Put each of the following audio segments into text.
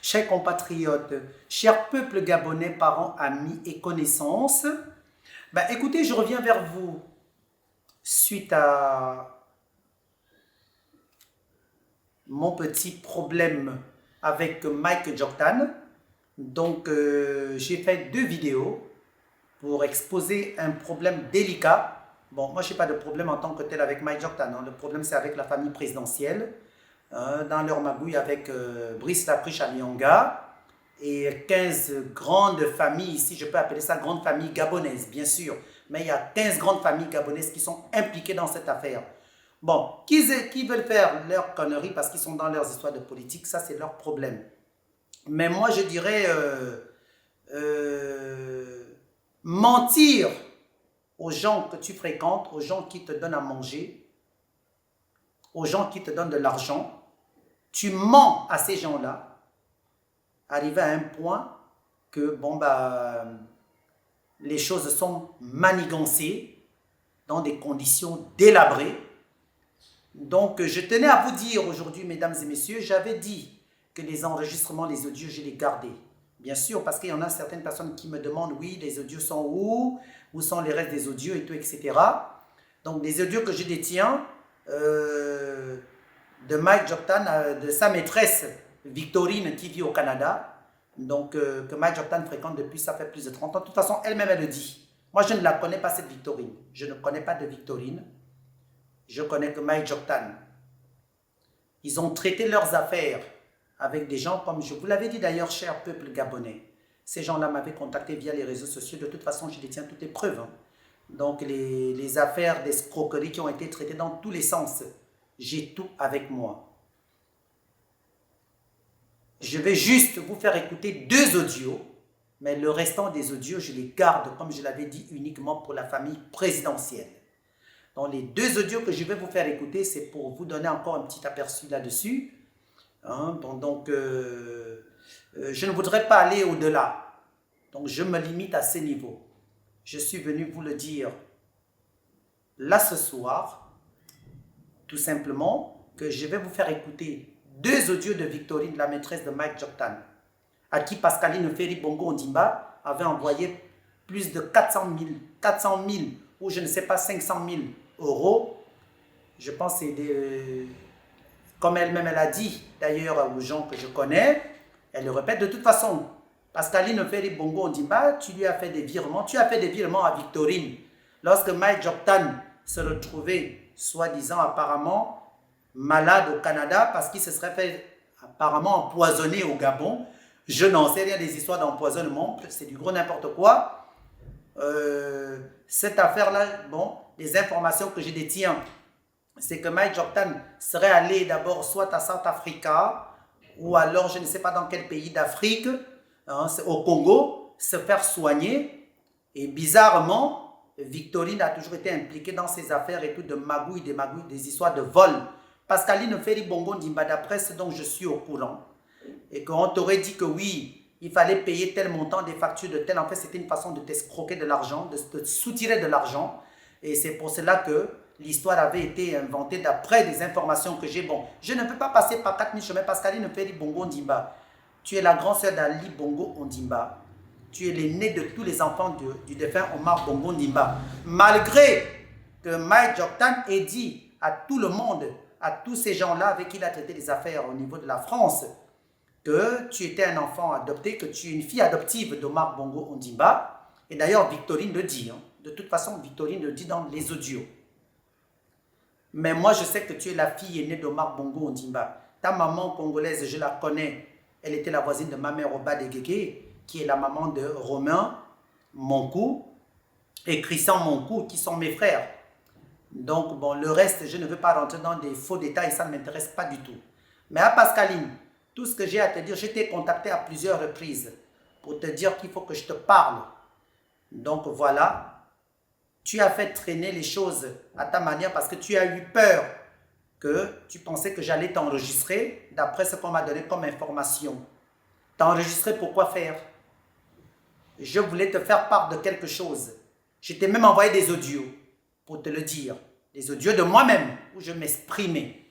chers compatriotes, chers peuples gabonais, parents, amis et connaissances. Ben, écoutez, je reviens vers vous suite à mon petit problème avec Mike Jordan. Donc, j'ai fait 2 vidéos pour exposer un problème délicat. Bon, moi, je n'ai pas de problème en tant que tel avec Mike Jordan. Hein. Le problème, c'est avec la famille présidentielle, dans leur magouille avec Brice Lapriche à Nyonga et 15 grandes familles, ici, je peux appeler ça grande famille gabonaise, bien sûr. Mais il y a 15 grandes familles gabonaises qui sont impliquées dans cette affaire. Bon, qui veulent faire leur connerie parce qu'ils sont dans leurs histoires de politique, ça, c'est leur problème. Mais moi, je dirais mentir aux gens que tu fréquentes, aux gens qui te donnent à manger, aux gens qui te donnent de l'argent. Tu mens à ces gens-là, arrivé à un point que, bon, bah, les choses sont manigancées dans des conditions délabrées. Donc, je tenais à vous dire aujourd'hui, mesdames et messieurs, j'avais dit que les enregistrements, les audios, je les gardais. Bien sûr, parce qu'il y en a certaines personnes qui me demandent, oui, les audios sont où sont les restes des audios et tout, etc. Donc, les audios que je détiens de Mike Jordan, de sa maîtresse Victorine qui vit au Canada, donc que Mike Jordan fréquente depuis, ça fait plus de 30 ans. De toute façon, elle-même, elle le dit. Moi, je ne la connais pas, cette Victorine. Je ne connais pas de Victorine. Je connais que Mike Jordan. Ils ont traité leurs affaires avec des gens comme je vous l'avais dit d'ailleurs, cher peuple gabonais. Ces gens-là m'avaient contacté via les réseaux sociaux. De toute façon, je détiens toutes les preuves. Hein. Donc, les affaires d'escroquerie qui ont été traitées dans tous les sens, j'ai tout avec moi. Je vais juste vous faire écouter 2 audios, mais le restant des audios, je les garde, comme je l'avais dit, uniquement pour la famille présidentielle. Donc, les 2 audios que je vais vous faire écouter, c'est pour vous donner encore un petit aperçu là-dessus. Hein, donc, je ne voudrais pas aller au-delà. Donc, je me limite à ces niveaux. Je suis venu vous le dire là ce soir, tout simplement, que je vais vous faire écouter 2 audios de Victorine, la maîtresse de Mike Jordan, à qui Pascaline Ferry Bongo Ondimba avait envoyé plus de 400 000 ou je ne sais pas 500 000 euros. Je pense que c'est des... Comme elle-même, elle a dit, d'ailleurs, aux gens que je connais, elle le répète, de toute façon, Pascaline Ferry Bongo Ondimba, tu lui as fait des virements, tu as fait des virements à Victorine. Lorsque Mike Jordan se retrouvait, soi-disant, apparemment, malade au Canada, parce qu'il se serait fait, apparemment, empoisonner au Gabon. Je n'en sais rien des histoires d'empoisonnement, c'est du gros n'importe quoi. Cette affaire-là, bon, les informations que je détiens, c'est que Mike Jordan serait allé d'abord soit à South Africa ou alors je ne sais pas dans quel pays d'Afrique, hein, au Congo, se faire soigner. Et bizarrement, Victorine a toujours été impliquée dans ces affaires et tout de magouilles, des histoires de vol. Pascaline Ferry Bongo Ondimba, d'après ce dont je suis au courant, et qu'on t'aurait dit que oui, il fallait payer tel montant des factures de tel, en fait c'était une façon de t'escroquer de l'argent, de te soutirer de l'argent. Et c'est pour cela que l'histoire avait été inventée d'après des informations que j'ai. Bon, je ne peux pas passer par 4000 chemins. Pascaline Ferry Bongo Ondimba, tu es la grand-sœur d'Ali Bongo Ondimba. Tu es l'aîné de tous les enfants du défunt Omar Bongo Ondimba. Malgré que Mike Jordan ait dit à tout le monde, à tous ces gens-là avec qui il a traité des affaires au niveau de la France, que tu étais un enfant adopté, que tu es une fille adoptive d'Omar Bongo Ondimba. Et d'ailleurs, Victorine le dit. Hein. De toute façon, Victorine le dit dans les audios. Mais moi, je sais que tu es la fille aînée d'Omar Bongo Ondimba. Ta maman congolaise, je la connais. Elle était la voisine de ma mère au Badegege, qui est la maman de Romain Monkou et Christian Monkou, qui sont mes frères. Donc, bon, le reste, je ne veux pas rentrer dans des faux détails, ça ne m'intéresse pas du tout. Mais à Pascaline, tout ce que j'ai à te dire, je t'ai contacté à plusieurs reprises pour te dire qu'il faut que je te parle. Donc, voilà. Tu as fait traîner les choses à ta manière parce que tu as eu peur que tu pensais que j'allais t'enregistrer d'après ce qu'on m'a donné comme information. T'enregistrer pour quoi faire? Je voulais te faire part de quelque chose. Je t'ai même envoyé des audios pour te le dire. Des audios de moi-même où je m'exprimais.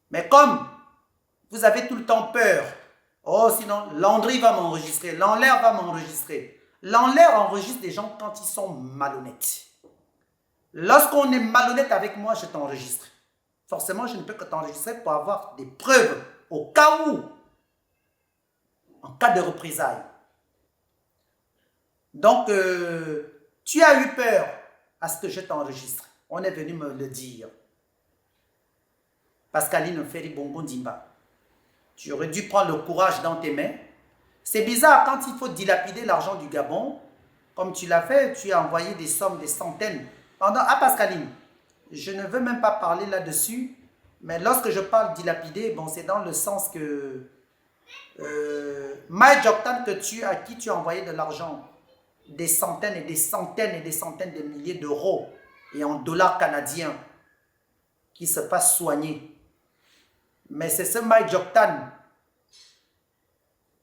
Mais comme vous avez tout le temps peur, Oh, sinon, Landry va m'enregistrer. L'enlair va m'enregistrer. L'enlair enregistre des gens quand ils sont malhonnêtes. Lorsqu'on est malhonnête avec moi, je t'enregistre. Forcément, je ne peux que t'enregistrer pour avoir des preuves au cas où, en cas de représailles. Donc, tu as eu peur à ce que je t'enregistre. On est venu me le dire. Pascaline Ferry Bongo Dimba, tu aurais dû prendre le courage dans tes mains. C'est bizarre, quand il faut dilapider l'argent du Gabon, comme tu l'as fait, tu as envoyé des sommes, des centaines. Ah Pascaline, je ne veux même pas parler là-dessus, mais lorsque je parle dilapider, bon, c'est dans le sens que Mike Joktan, à qui tu as envoyé de l'argent, des centaines et des centaines et des centaines de milliers d'euros et en dollars canadiens, qui se fasse soigner. Mais c'est ce Mike Joktan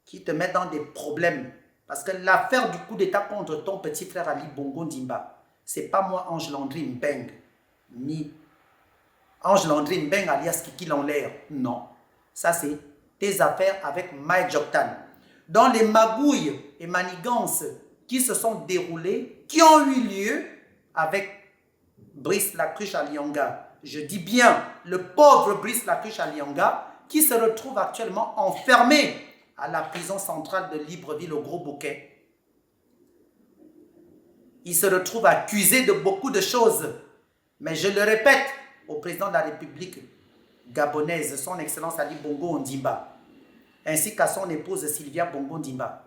qui te met dans des problèmes. Parce que l'affaire du coup d'état contre ton petit frère Ali Bongo Dimba, c'est pas moi, Ange Landry Mbeng, ni Ange Landry Mbeng alias Kiki Lanlaire. Non. Ça, c'est tes affaires avec Mike Joktan. Dans les magouilles et manigances qui se sont déroulées, qui ont eu lieu avec Brice Lacruche Alianga. Je dis bien le pauvre Brice Lacruche Alianga qui se retrouve actuellement enfermé à la prison centrale de Libreville au Gros Bouquet. Il se retrouve accusé de beaucoup de choses. Mais je le répète au président de la République gabonaise, son Excellence Ali Bongo Ondimba, ainsi qu'à son épouse Sylvia Bongo Ondimba,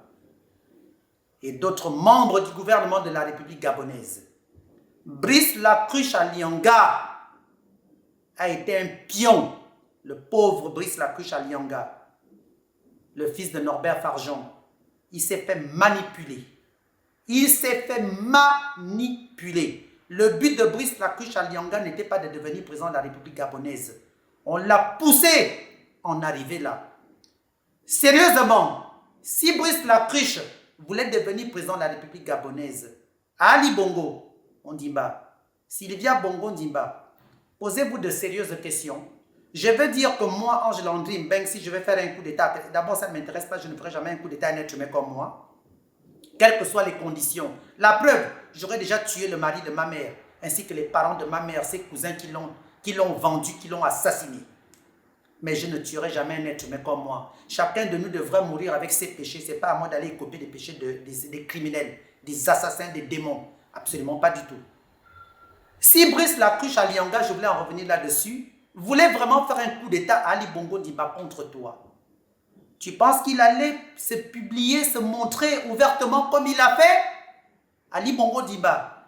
et d'autres membres du gouvernement de la République gabonaise. Brice Lacruche Alianga a été un pion, le pauvre Brice Lacruche Alianga, le fils de Norbert Fargeon. Il s'est fait manipuler. Il s'est fait manipuler. Le but de Brice Lacruche Alianga n'était pas de devenir président de la République gabonaise. On l'a poussé en arriver là. Sérieusement, si Brice Lacruche voulait devenir président de la République gabonaise, Ali Bongo Ondimba, Sylvia Bongo Ondimba, posez-vous de sérieuses questions. Je veux dire que moi, Ange Landry Mbeng, si je vais faire un coup d'État, d'abord ça ne m'intéresse pas, je ne ferai jamais un coup d'État à un être humain comme moi, quelles que soient les conditions. La preuve, j'aurais déjà tué le mari de ma mère, ainsi que les parents de ma mère, ses cousins qui l'ont vendu, qui l'ont assassiné. Mais je ne tuerai jamais un être humain comme moi. Chacun de nous devrait mourir avec ses péchés. Ce n'est pas à moi d'aller copier des péchés des criminels, des assassins, des démons. Absolument pas du tout. Si Brice Lacruche Alianga, je voulais en revenir là-dessus, voulait vraiment faire un coup d'État à Ali Bongo Dimba contre toi, tu penses qu'il allait se publier, se montrer ouvertement comme il a fait? Ali Bongo Dimba,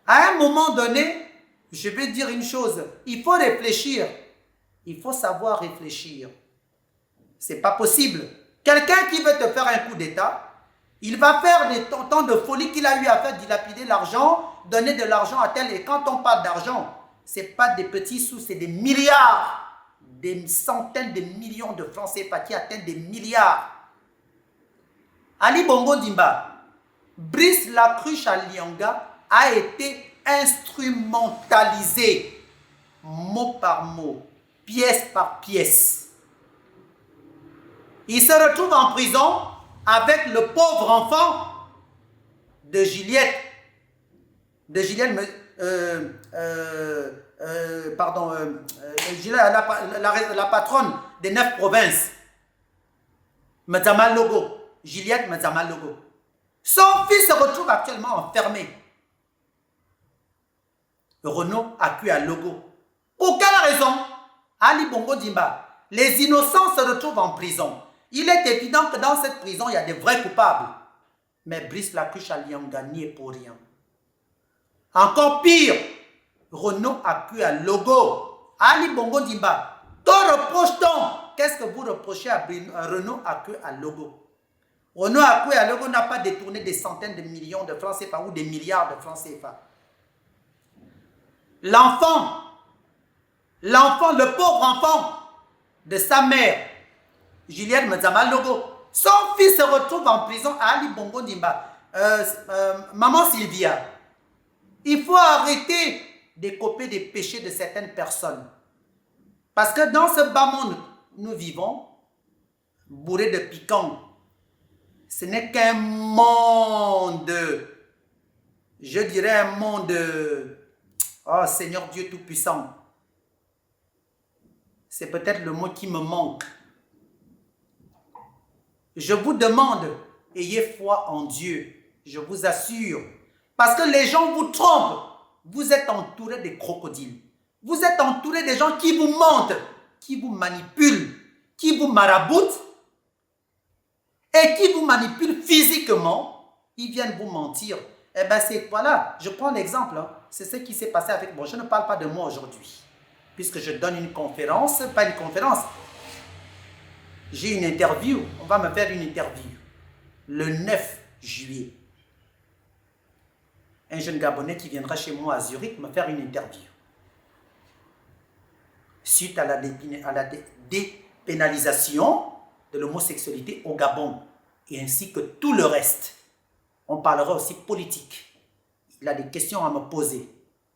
à un moment donné, je vais dire une chose, il faut réfléchir. Il faut savoir réfléchir. C'est pas possible. Quelqu'un qui veut te faire un coup d'État, il va faire des temps de folie qu'il a eu à faire, dilapider l'argent, donner de l'argent à tel. Et quand on parle d'argent, ce n'est pas des petits sous, c'est des milliards, des centaines de millions de francs CFA qui atteignent des milliards. Ali Bongo Dimba, Brice Lacruche Alianga a été instrumentalisé mot par mot, pièce par pièce. Il se retrouve en prison avec le pauvre enfant de Juliette. Juliette, la patronne des 9 provinces. Mzama Logo. Juliette Mzama Logo. Son fils se retrouve actuellement enfermé. Renaud accuse à Logo. Pour quelle raison? Ali Bongo Dimba, les innocents se retrouvent en prison. Il est évident que dans cette prison, il y a des vrais coupables. Mais Brice Lacruche Alianga n'y est pour rien. Encore pire, Renaud accuse à Logo. Ali Bongo Dimba, que reproche-t-on? Qu'est-ce que vous reprochez à Renaud accuse à Logo? Renaud accuse à Logo n'a pas détourné des centaines de millions de francs CFA ou des milliards de francs CFA. L'enfant, le pauvre enfant de sa mère, Juliette Mzama Logo, son fils se retrouve en prison à Ali Bongo Dimba. Maman Sylvia, il faut arrêter de copier des péchés de certaines personnes. Parce que dans ce bas monde, nous vivons, bourré de piquant. Ce n'est qu'un monde, je dirais un monde, oh Seigneur Dieu Tout-Puissant. C'est peut-être le mot qui me manque. Je vous demande, ayez foi en Dieu, je vous assure. Parce que les gens vous trompent. Vous êtes entouré de crocodiles. Vous êtes entouré des gens qui vous mentent, qui vous manipulent, qui vous maraboutent et qui vous manipulent physiquement. Ils viennent vous mentir. Eh bien, c'est voilà, je prends l'exemple. Hein. C'est ce qui s'est passé avec moi. Je ne parle pas de moi aujourd'hui, puisque je donne une conférence, pas une conférence. J'ai une interview. On va me faire une interview le 9 juillet. Un jeune Gabonais qui viendra chez moi à Zurich me faire une interview. Suite à la dépénalisation de l'homosexualité au Gabon et ainsi que tout le reste. On parlera aussi politique. Il a des questions à me poser,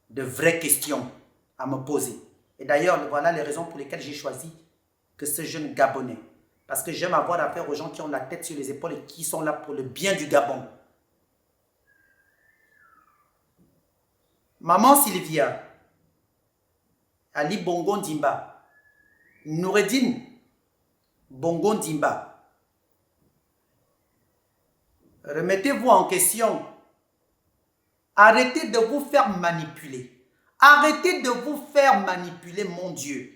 de vraies questions à me poser. Et d'ailleurs, voilà les raisons pour lesquelles j'ai choisi que ce jeune Gabonais. Parce que j'aime avoir affaire aux gens qui ont la tête sur les épaules et qui sont là pour le bien du Gabon. Maman Sylvia, Ali Bongo Ndimba, Noureddine Bongo Ndimba, remettez-vous en question. Arrêtez de vous faire manipuler. Arrêtez de vous faire manipuler, mon Dieu.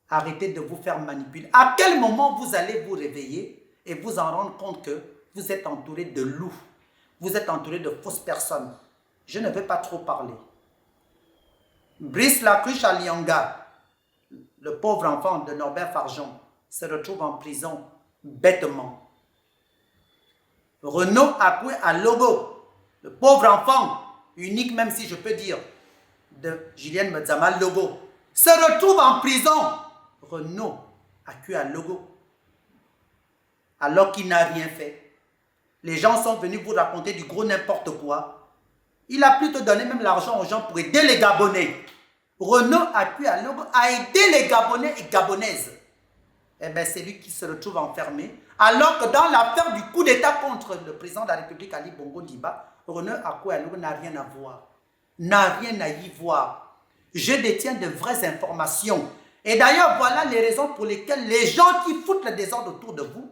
Arrêtez de vous faire manipuler. À quel moment vous allez vous réveiller et vous en rendre compte que vous êtes entouré de loups, vous êtes entouré de fausses personnes. Je ne vais pas trop parler. Brice Lacruche à Lianga, le pauvre enfant de Norbert Fargeon, se retrouve en prison bêtement. Renaud Akoué à Logo, le pauvre enfant, unique même si je peux dire, de Julienne Medzama Logo, se retrouve en prison. Renaud Akoué à Logo, alors qu'il n'a rien fait. Les gens sont venus vous raconter du gros n'importe quoi. Il a plutôt donné même l'argent aux gens pour aider les Gabonais. Renaud Akoué à Logo a aidé les Gabonais et Gabonaises. Eh bien, c'est lui qui se retrouve enfermé. Alors que dans l'affaire du coup d'État contre le président de la République, Ali Bongo Ndimba, Renaud Akoué à Logo n'a rien à voir. N'a rien à y voir. Je détiens de vraies informations. Et d'ailleurs, voilà les raisons pour lesquelles les gens qui foutent le désordre autour de vous,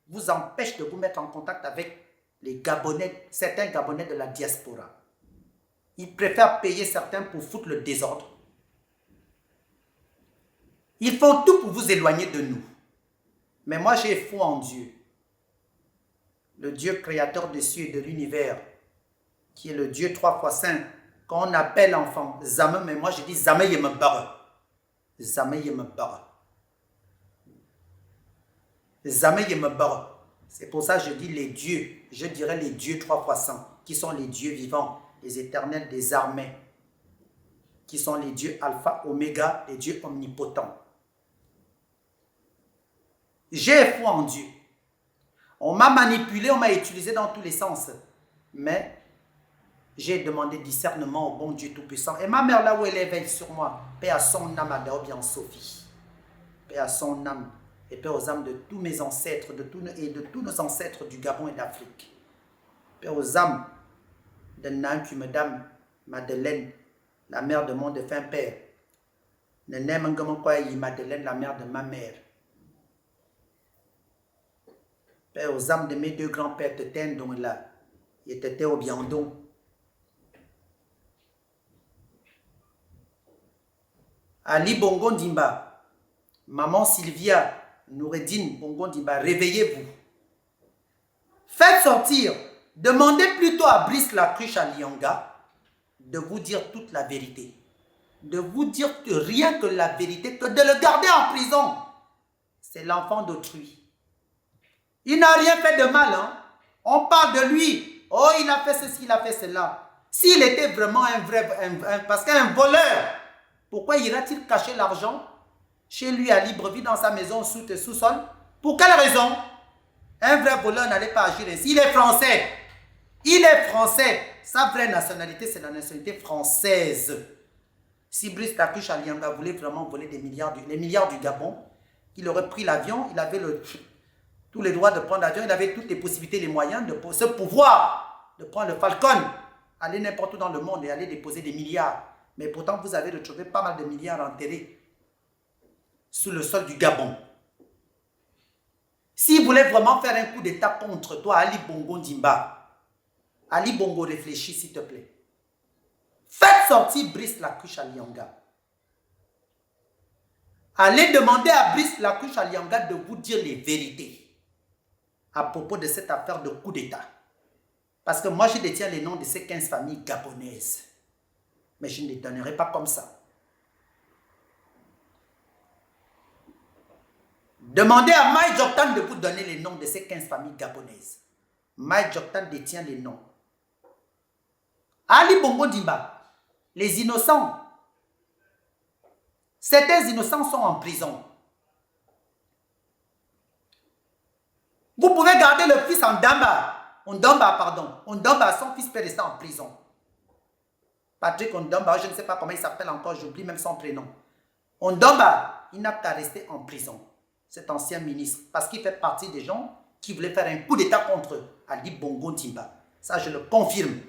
vous empêchent de vous mettre en contact avec les Gabonais, certains Gabonais de la diaspora. Ils préfèrent payer certains pour foutre le désordre. Ils font tout pour vous éloigner de nous. Mais moi, j'ai foi en Dieu. Le Dieu créateur des cieux et de l'univers, qui est le Dieu 3 fois saint, qu'on appelle enfant, Zame, mais moi je dis Zame Yemebara. Zame Yemebara. Zame Yemebara. C'est pour ça que je dis les dieux, je dirais les dieux 3 fois saints, qui sont les dieux vivants, les éternels des armées, qui sont les dieux alpha, oméga, les dieux omnipotents. J'ai foi en Dieu. On m'a manipulé, on m'a utilisé dans tous les sens. Mais j'ai demandé discernement au bon Dieu Tout-Puissant. Et ma mère, là où elle éveille sur moi, paix à son âme, à bien Sophie. Paix à son âme. Et paix aux âmes de tous mes ancêtres et de tous nos ancêtres du Gabon et d'Afrique. Paix aux âmes de Nanku, Madame Madeleine, la mère de mon défunt père. Nenem Ngomokoyi Madeleine, la mère de ma mère. Paix aux âmes de mes deux grands-pères, Teten, dont là, il était au Biandon. Ali Bongo Ndimba, maman Sylvia, Noureddine Bongo Ndimba, réveillez-vous. Faites sortir, demandez plutôt à Brice Lacruche à Lianga de vous dire toute la vérité. De vous dire que rien que la vérité, que de le garder en prison. C'est l'enfant d'autrui. Il n'a rien fait de mal. Hein? On parle de lui. Oh, il a fait ceci, il a fait cela. S'il était vraiment un vrai... parce qu'un voleur, pourquoi ira-t-il cacher l'argent chez lui à Libreville dans sa maison sous-sol? Pour quelle raison? Un vrai voleur n'allait pas agir ainsi. Il est français. Il est français. Sa vraie nationalité, c'est la nationalité française. Si Brice Lacruche Alianga voulait vraiment voler les milliards du Gabon, qu'il aurait pris l'avion, il avait tous les droits de prendre l'avion, il avait toutes les possibilités, les moyens, ce pouvoir de prendre le Falcon, aller n'importe où dans le monde et aller déposer des milliards. Mais pourtant, vous avez retrouvé pas mal de milliards enterrés sous le sol du Gabon. S'il voulait vraiment faire un coup d'État contre toi, Ali Bongo Ndimba, Ali Bongo, réfléchis s'il te plaît. Faites sortir Brice Lacruche Alianga. Allez demander à Brice Lacruche Alianga de vous dire les vérités à propos de cette affaire de coup d'État. Parce que moi, je détiens les noms de ces 15 familles gabonaises. Mais je ne les donnerai pas comme ça. Demandez à Mike Joktan de vous donner les noms de ces 15 familles gabonaises. Mike Joktan détient les noms. Ali Bongo Ndimba, les innocents. Certains innocents sont en prison. Vous pouvez garder le fils en Ndamba. Ondamba, son fils peut rester en prison. Patrick Ondamba, je ne sais pas comment il s'appelle encore, j'oublie même son prénom. Ondamba, il n'a qu'à rester en prison. Cet ancien ministre, parce qu'il fait partie des gens qui voulaient faire un coup d'État contre Ali Bongo Ndimba. Ça, je le confirme.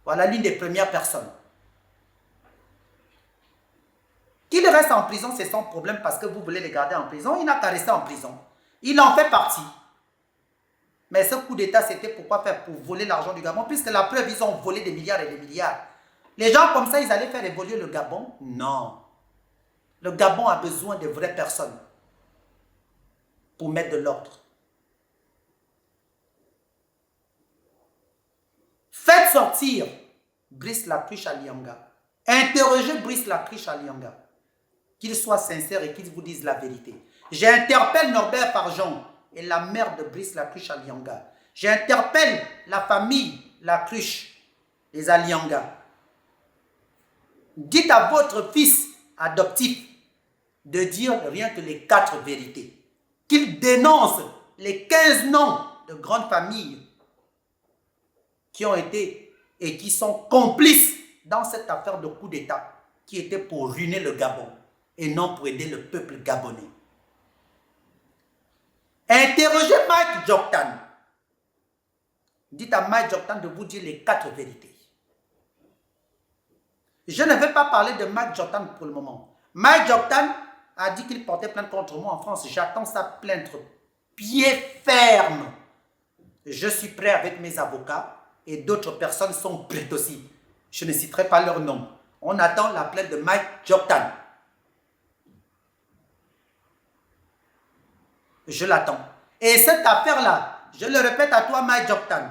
Voilà l'une des premières personnes. Qu'il reste en prison, c'est son problème parce que vous voulez les garder en prison. Il n'a qu'à rester en prison. Il en fait partie. Mais ce coup d'État, c'était pourquoi faire? Pour voler l'argent du Gabon, puisque la preuve, ils ont volé des milliards et des milliards. Les gens comme ça, ils allaient faire évoluer le Gabon? Non. Le Gabon a besoin de vraies personnes pour mettre de l'ordre. Faites sortir Brice Lacruche Alianga. Interrogez Brice Lacruche Alianga. Qu'il soit sincère et qu'il vous dise la vérité. J'interpelle Norbert Farjon et la mère de Brice Lacruche Alianga. J'interpelle la famille Lacruche, les Alianga. Dites à votre fils adoptif de dire rien que les 4 vérités. Qu'il dénonce les 15 noms de grandes familles qui ont été et qui sont complices dans cette affaire de coup d'État qui était pour ruiner le Gabon et non pour aider le peuple gabonais. Interrogez Mike Joktan. Dites à Mike Joktan de vous dire les 4 vérités. Je ne vais pas parler de Mike Joktan pour le moment. Mike Joktan a dit qu'il portait plainte contre moi en France. J'attends sa plainte pied ferme. Je suis prêt avec mes avocats et d'autres personnes sont prêtes aussi. Je ne citerai pas leur nom. On attend la plainte de Mike Joktan. Je l'attends. Et cette affaire-là, je le répète à toi, Mike Joktan,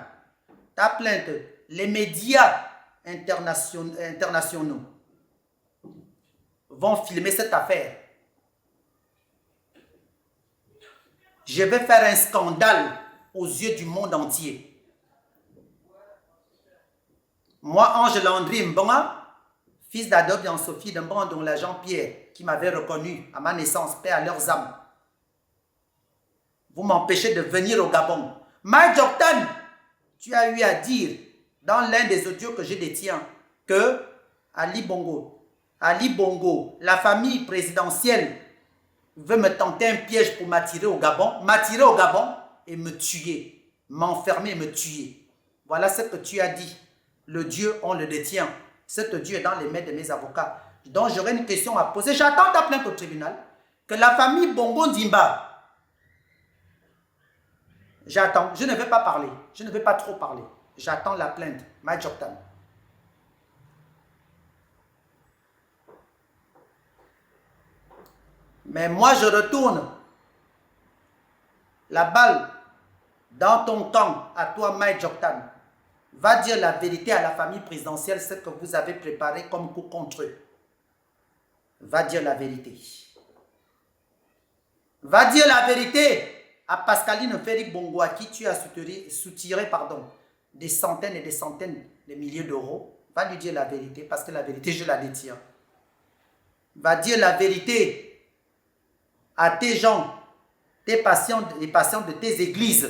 ta plainte, les médias internationaux vont filmer cette affaire. Je vais faire un scandale aux yeux du monde entier. Moi, Ange Landry Mbonga, fils d'Adobe et Sophie de Mbonga, dont la Jean-Pierre, qui m'avait reconnu à ma naissance, paix à leurs âmes. Vous m'empêchez de venir au Gabon. Mike Joktan, tu as eu à dire dans l'un des audios que je détiens que Ali Bongo, la famille présidentielle veut me tenter un piège pour m'attirer au Gabon et me tuer, m'enfermer et me tuer. Voilà ce que tu as dit. Le Dieu, on le détient. Cet Dieu est dans les mains de mes avocats. Donc j'aurais une question à poser. J'attends ta plainte au tribunal. Que la famille Bongo Ndimba, j'attends, je ne vais pas parler, je ne vais pas trop parler. J'attends la plainte, Mike Joktan. Mais moi, je retourne la balle dans ton camp, à toi, Mike Joktan. Va dire la vérité à la famille présidentielle, ce que vous avez préparé comme coup contre eux. Va dire la vérité. Va dire la vérité à Pascaline Félix Bongo, à qui tu as soutiré des centaines et des centaines de milliers d'euros. Va lui dire la vérité, parce que la vérité, je la détiens. Va dire la vérité à tes gens, tes patients, les patients de tes églises,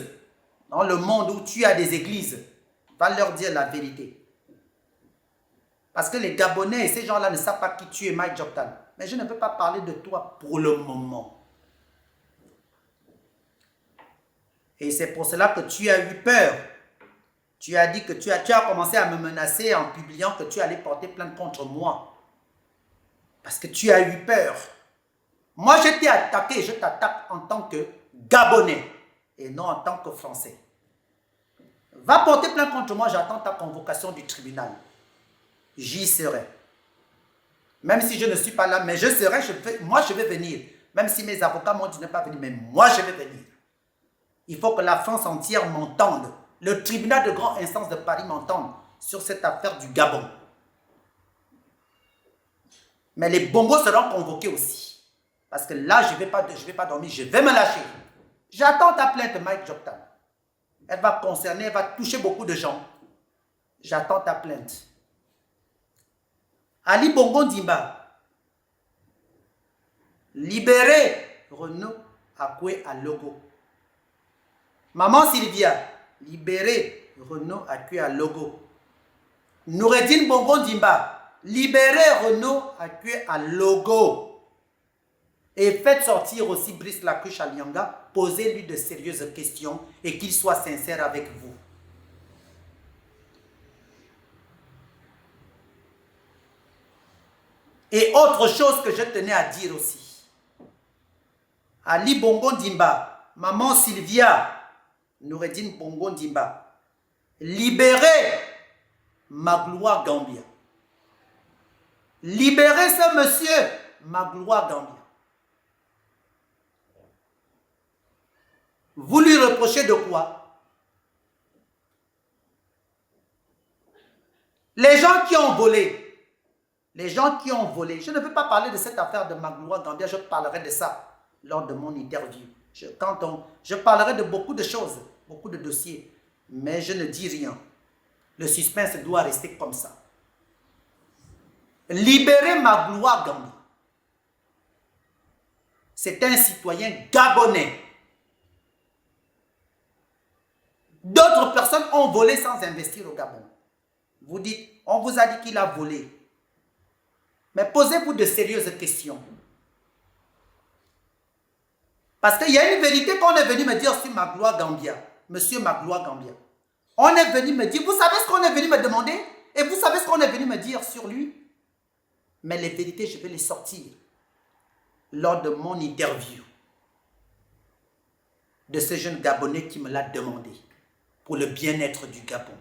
dans le monde où tu as des églises. Va leur dire la vérité. Parce que les Gabonais et ces gens-là ne savent pas qui tu es, Mike Joktan. Mais je ne peux pas parler de toi pour le moment. Et c'est pour cela que tu as eu peur. Tu as dit que tu as commencé à me menacer en publiant que tu allais porter plainte contre moi. Parce que tu as eu peur. Moi, je t'ai attaqué, je t'attaque en tant que Gabonais et non en tant que Français. Va porter plainte contre moi, j'attends ta convocation du tribunal. J'y serai. Même si je ne suis pas là, mais je serai, moi je vais venir. Même si mes avocats m'ont dit de ne pas venir, mais moi je vais venir. Il faut que la France entière m'entende. Le tribunal de grande instance de Paris m'entende sur cette affaire du Gabon. Mais les bongos seront convoqués aussi. Parce que là, je ne vais pas dormir, je vais me lâcher. J'attends ta plainte, Mike Joktan. Elle va concerner, elle va toucher beaucoup de gens. J'attends ta plainte. Ali Bongo Ndimba, libérez Renaud Akwe à Logo. Maman Sylvia, libérez Renaud Akwe à Logo. Noureddine Bongo Ndimba, libérez Renaud Akwe à Logo. Et faites sortir aussi Brice Lacruche à Lianga, posez-lui de sérieuses questions et qu'il soit sincère avec vous. Et autre chose que je tenais à dire aussi. Ali Bongo Ndimba, maman Sylvia, Noureddine Bongo Ndimba, libérez Magloire Gambia. Libérez ce monsieur Magloire Gambia. Vous lui reprochez de quoi? Les gens qui ont volé. Les gens qui ont volé. Je ne veux pas parler de cette affaire de Magloire Gambia. Je parlerai de ça lors de mon interview. Je parlerai de beaucoup de choses, beaucoup de dossiers. Mais je ne dis rien. Le suspense doit rester comme ça. Libérer Magloire Gambia. C'est un citoyen gabonais. D'autres personnes ont volé sans investir au Gabon. Vous dites, on vous a dit qu'il a volé. Mais posez-vous de sérieuses questions. Parce qu'il y a une vérité qu'on est venu me dire sur Magloire Gambia. Monsieur Magloire Gambia. On est venu me dire, vous savez ce qu'on est venu me demander? Et vous savez ce qu'on est venu me dire sur lui? Mais les vérités, je vais les sortir lors de mon interview de ce jeune Gabonais qui me l'a demandé pour le bien-être du Gabon.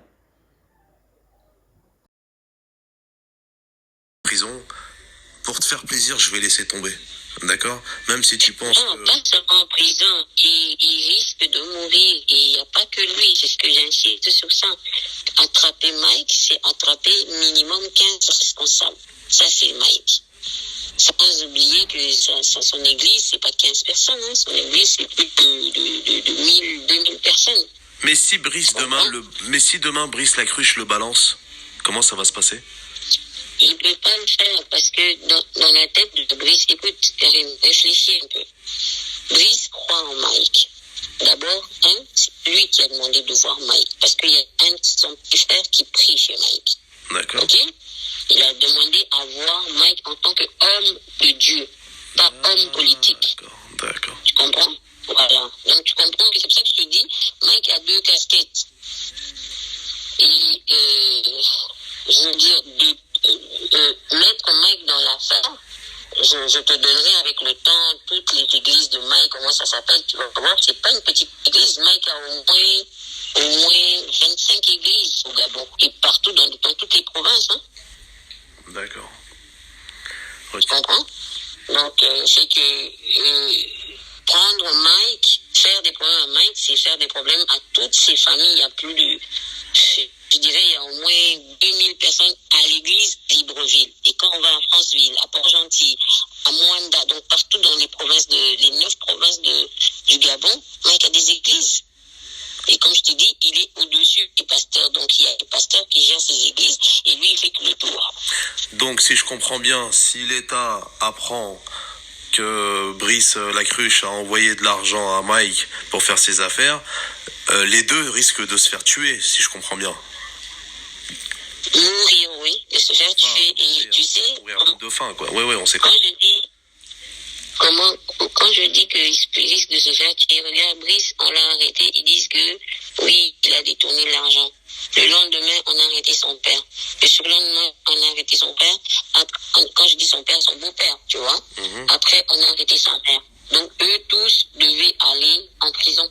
Prison, pour te faire plaisir, je vais laisser tomber. D'accord? Même si tu penses non, pas seulement en prison, il risque de mourir et il n'y a pas que lui, c'est ce que j'insiste sur ça. Attraper Mike, c'est attraper minimum 15 responsables. Ça, c'est Mike. Sans oublier que son église, c'est pas 15 personnes, hein. Son église, c'est plus de 1000, 2000 personnes. Mais si demain Brice Lacruche le balance, comment ça va se passer? Il ne peut pas le faire parce que dans la tête de Brice, écoute, Karim, réfléchis un peu. Brice croit en Mike. D'abord, c'est lui qui a demandé de voir Mike parce qu'il y a un de son petit frère qui prie chez Mike. D'accord. Ok? Il a demandé à voir Mike en tant qu'homme de Dieu, pas homme politique. D'accord. Tu comprends? Voilà. Donc tu comprends que c'est pour ça que je te dis, Mike a deux casquettes. Et je veux dire, mettre Mike dans l'affaire, je te donnerai avec le temps toutes les églises de Mike, comment ça s'appelle, tu vas voir, c'est pas une petite église. Mike a au moins 25 églises au Gabon et partout dans toutes les provinces. Hein. D'accord. Tu comprends? Donc, c'est que prendre Mike, faire des problèmes à Mike, c'est faire des problèmes à toutes ces familles. Il y a plus de, je dirais, il y a au moins 2000 personnes à l'église Libreville. Et quand on va à Franceville, à Port-Gentil, à Moanda, donc partout dans les 9 provinces du Gabon, Mike a des églises. Et comme je te dis, il est au-dessus des pasteurs. Donc, il y a des pasteurs qui gèrent ces églises et lui, il fait que le tour. Donc, si je comprends bien, si l'État apprend que Brice Lacruche a envoyé de l'argent à Mike pour faire ses affaires, les deux risquent de se faire tuer, si je comprends bien. Mourir, oui, de se faire tuer. Et tu sais... Mourir de faim, quoi. Ouais, on sait quand quoi. je dis... Donc, quand je dis qu'il risque de se faire tuer, regarde, Brice, on l'a arrêté. Ils disent que, oui, il a détourné l'argent. Le lendemain, on a arrêté son père. Le surlendemain, on a arrêté son père. Quand je dis son père, son beau-père, tu vois. Après, on a arrêté son père. Donc, eux tous devaient aller en prison.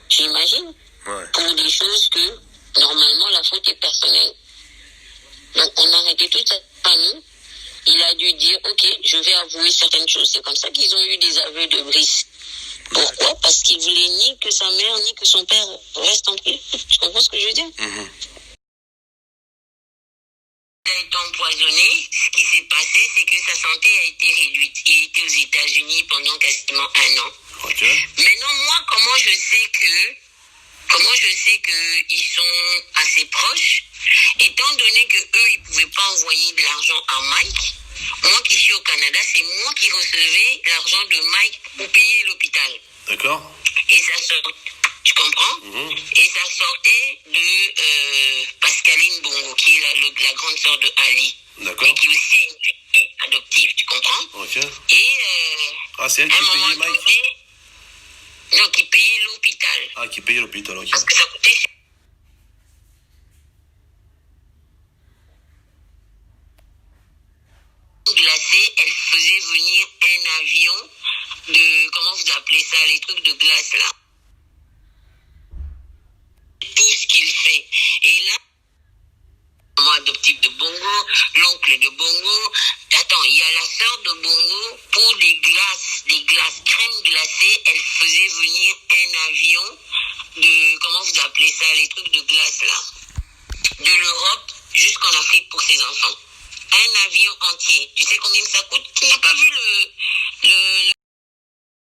Tu imagines? Ouais. Pour des choses que, normalement, la faute est personnelle. Donc, on a arrêté toute sa famille. Il a dû dire, ok, je vais avouer certaines choses. C'est comme ça qu'ils ont eu des aveux de Brice. Pourquoi? Parce qu'il voulait ni que sa mère, ni que son père restent en prison. Tu comprends ce que je veux dire? Il a été empoisonné. Ce qui s'est passé, c'est que sa santé a été réduite. Il était aux États-Unis pendant quasiment 1 an. Okay. Maintenant, moi, comment je sais qu'ils sont assez proches, étant donné que eux, ils pouvaient pas envoyer de l'argent à Mike. Moi qui suis au Canada, c'est moi qui recevais l'argent de Mike pour payer l'hôpital. D'accord. Et ça sortait, tu comprends? Et ça sortait de Pascaline Bongo, qui est la grande sœur de Ali. D'accord. Et qui aussi est une fille adoptive, tu comprends? Ok. Et c'est elle à qui un moment payait Mike? donné, non, qui payait l'hôpital. Ah, qui payait l'hôpital, ok. Parce que ça coûtait glacée, elle faisait venir un avion de, comment vous appelez ça, les trucs de glace là. Tout ce qu'il fait. Et là, maman adoptive de Bongo, l'oncle de Bongo. Attends, il y a la sœur de Bongo pour des glaces, crème glacée. Elle faisait venir un avion de, comment vous appelez ça, les trucs de glace là, de l'Europe jusqu'en Afrique pour ses enfants. Un avion entier. Tu sais combien ça coûte? Tu n'as pas vu